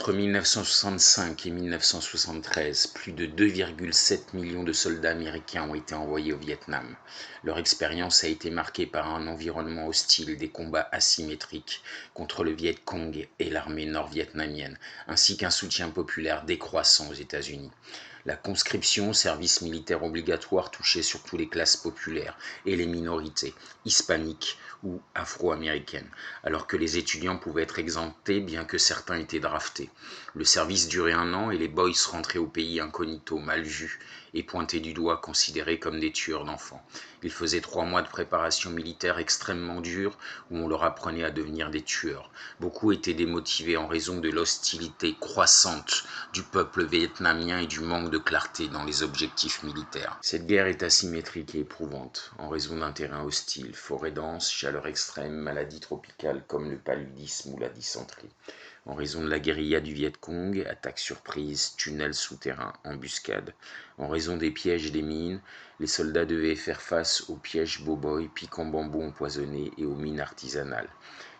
Entre 1965 et 1973, plus de 2,7 millions de soldats américains ont été envoyés au Vietnam. Leur expérience a été marquée par un environnement hostile, des combats asymétriques contre le Viet Cong et l'armée nord-vietnamienne, ainsi qu'un soutien populaire décroissant aux États-Unis. La conscription, service militaire obligatoire, touchait surtout les classes populaires et les minorités, hispaniques ou afro-américaines, alors que les étudiants pouvaient être exemptés bien que certains étaient draftés. Le service durait 1 an et les boys rentraient au pays incognito, mal vus et pointés du doigt, considérés comme des tueurs d'enfants. Ils faisaient 3 mois de préparation militaire extrêmement dure où on leur apprenait à devenir des tueurs. Beaucoup étaient démotivés en raison de l'hostilité croissante du peuple vietnamien et du manque de clarté dans les objectifs militaires. Cette guerre est asymétrique et éprouvante, en raison d'un terrain hostile, forêt dense, chaleur extrême, maladies tropicales comme le paludisme ou la dysenterie. En raison de la guérilla du Viet Cong, attaques surprises, tunnels souterrains, embuscades. En raison des pièges et des mines, les soldats devaient faire face aux pièges boboy, pics en bambou empoisonnés et aux mines artisanales.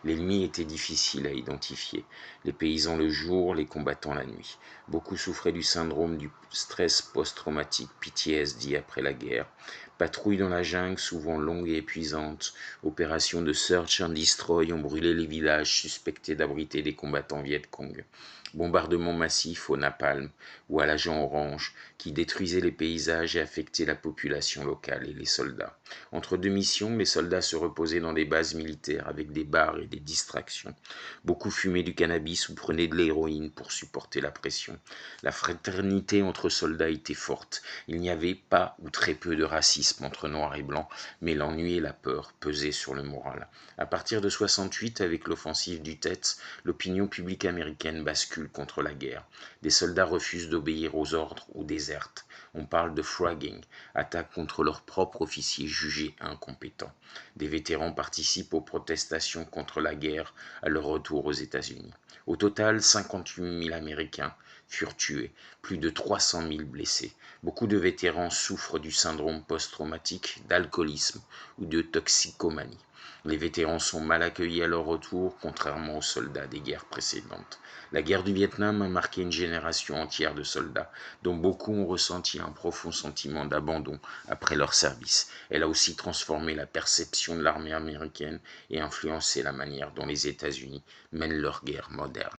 L'ennemi était difficile à identifier, les paysans le jour, les combattants la nuit. Beaucoup souffraient du syndrome du stress post-traumatique, PTSD après la guerre. Patrouilles dans la jungle, souvent longues et épuisantes. Opérations de search and destroy ont brûlé les villages suspectés d'abriter des combattants Viet Cong. Bombardements massifs au napalm ou à l'agent orange qui détruisaient les paysages et affectaient la population locale et les soldats. Entre deux missions, les soldats se reposaient dans des bases militaires avec des bars et des distractions. Beaucoup fumaient du cannabis ou prenaient de l'héroïne pour supporter la pression. La fraternité entre soldats était forte. Il n'y avait pas ou très peu de racisme entre noirs et blancs, mais l'ennui et la peur pesaient sur le moral. À partir de 68, avec l'offensive du Tet, l'opinion publique américaine bascule contre la guerre. Des soldats refusent d'obéir aux ordres ou désertent. On parle de fragging, attaque contre leurs propres officiers jugés incompétents. Des vétérans participent aux protestations contre la guerre à leur retour aux États-Unis. Au total, 58 000 Américains furent tués, plus de 300 000 blessés. Beaucoup de vétérans souffrent du syndrome post-traumatique, d'alcoolisme ou de toxicomanie. Les vétérans sont mal accueillis à leur retour, contrairement aux soldats des guerres précédentes. La guerre du Vietnam a marqué une génération entière de soldats, dont beaucoup ont ressenti un profond sentiment d'abandon après leur service. Elle a aussi transformé la perception de l'armée américaine et influencé la manière dont les États-Unis mènent leur guerre moderne.